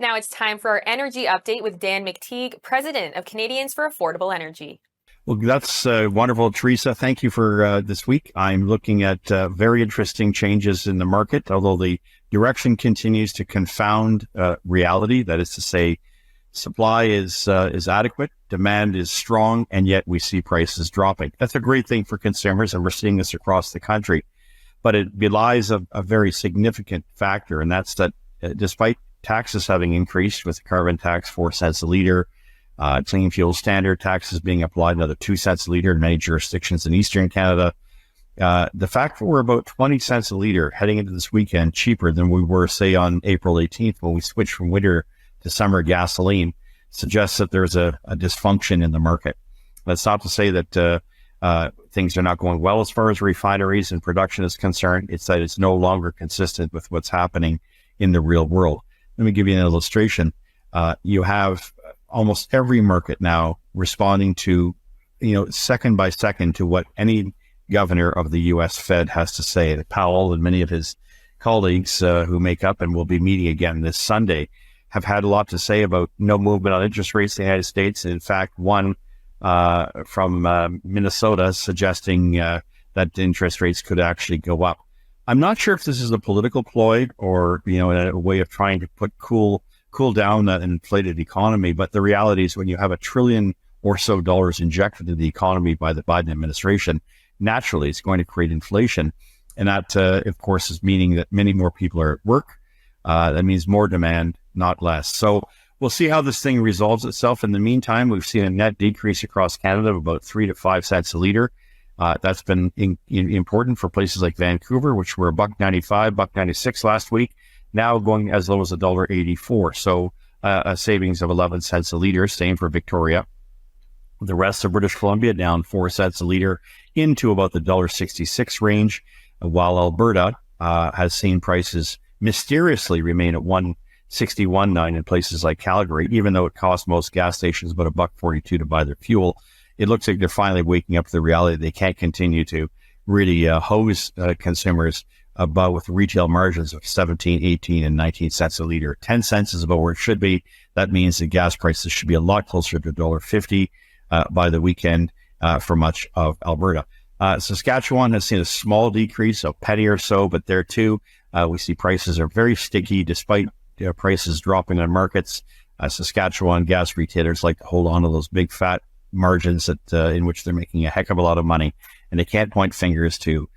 Now it's time for our energy update with Dan McTeague, President of Canadians for Affordable Energy. Well, that's wonderful, Teresa. Thank you for this week. I'm looking at very interesting changes in the market, although the direction continues to confound reality. That is to say, supply is adequate, demand is strong, and yet we see prices dropping. That's a great thing for consumers, and we're seeing this across the country. But it belies a very significant factor, and that's that despite taxes having increased with the carbon tax 4 cents a liter, clean fuel standard taxes being applied another 2 cents a liter in many jurisdictions in Eastern Canada. The fact that we're about 20 cents a liter heading into this weekend cheaper than we were, say, on April 18th when we switched from winter to summer gasoline suggests that there's a dysfunction in the market. That's not to say that things are not going well as far as refineries and production is concerned. It's that it's no longer consistent with what's happening in the real world. Let me give you an illustration. You have almost every market now responding to, second by second to what any governor of the U.S. Fed has to say. Powell and many of his colleagues who make up and will be meeting again this Sunday have had a lot to say about no movement on interest rates in the United States. In fact, one from Minnesota suggesting that interest rates could actually go up. I'm not sure if this is a political ploy or, a way of trying to put cool down that inflated economy. But the reality is when you have $1 trillion or so injected into the economy by the Biden administration, naturally it's going to create inflation. And that, of course, is meaning that many more people are at work. That means more demand, not less. So we'll see how this thing resolves itself. In the meantime, we've seen a net decrease across Canada of about 3 to 5 cents a liter. That's been important for places like Vancouver, which were $1.95, $1.96 last week, now going as low as $1.84. So a savings of 11 cents a liter. Same for Victoria. The rest of British Columbia down 4 cents a liter into about the $1.66 range, while Alberta has seen prices mysteriously remain at $1.61.9 in places like Calgary, even though it costs most gas stations about $1.42 to buy their fuel. It looks like they're finally waking up to the reality they can't continue to really hose consumers about with retail margins of 17, 18, and 19 cents a liter. 10 cents is about where it should be. That means the gas prices should be a lot closer to $1.50 by the weekend for much of Alberta. Saskatchewan has seen a small decrease, a penny or so, but there too, we see prices are very sticky despite prices dropping on markets. Saskatchewan gas retailers like to hold on to those big fat margins that in which they're making a heck of a lot of money, and they can't point fingers to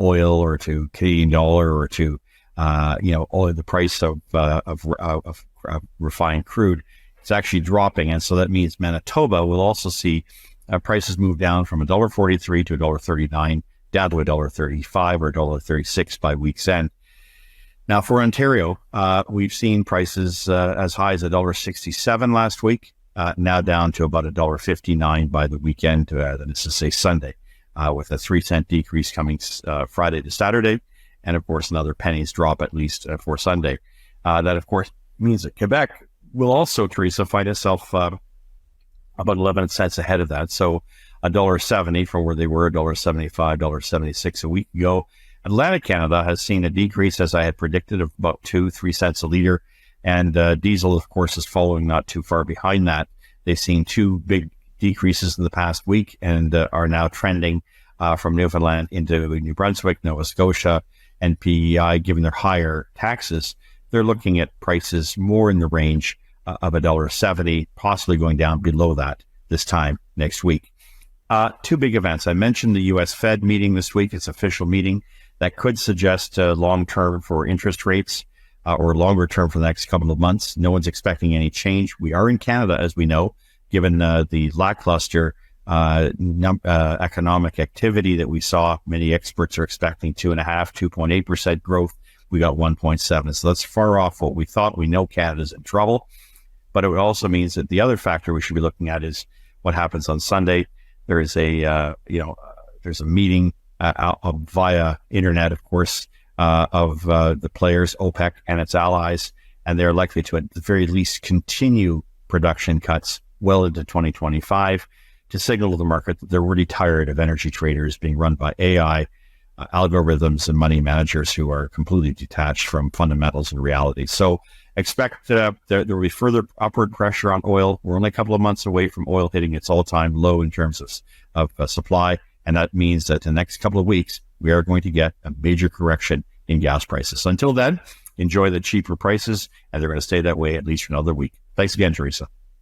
oil or to Canadian dollar or to oil, the price of refined crude. It's actually dropping, and so that means Manitoba will also see prices move down from $1.43 to $1.39 down to $1.35 or $1.36 by week's end. Now for Ontario, we've seen prices as high as $1.67 last week. Now down to about $1.59 by the weekend, that is to say Sunday, with a 3 cent decrease coming Friday to Saturday, and of course another penny's drop at least for Sunday. That of course means that Quebec will also, Teresa, find itself about 11 cents ahead of that. So $1.70 from where they were, $1.75, $1.76 a week ago. Atlantic Canada has seen a decrease, as I had predicted, of about 2-3 cents a liter. And diesel, of course, is following not too far behind that. They've seen 2 big decreases in the past week and are now trending from Newfoundland into New Brunswick, Nova Scotia, and PEI. Given their higher taxes, they're looking at prices more in the range of $1.70, possibly going down below that this time next week. 2 big events. I mentioned the U.S. Fed meeting this week. It's an official meeting that could suggest long-term for interest rates. Or longer term for the next couple of months. No one's expecting any change. We are in Canada, as we know, given the lackluster economic activity that we saw. Many experts are expecting 2.8% growth. We got 1.7. So that's far off what we thought. We know Canada's in trouble. But it also means that the other factor we should be looking at is what happens on Sunday. There is there's a meeting via internet, of course, of the players, OPEC and its allies, and they're likely to, at the very least, continue production cuts well into 2025 to signal to the market that they're really tired of energy traders being run by AI algorithms and money managers who are completely detached from fundamentals and reality. So expect there will be further upward pressure on oil. We're only a couple of months away from oil hitting its all-time low in terms of supply. And that means that in the next couple of weeks, we are going to get a major correction in gas prices. So until then, enjoy the cheaper prices, and they're going to stay that way at least for another week. Thanks again, Teresa.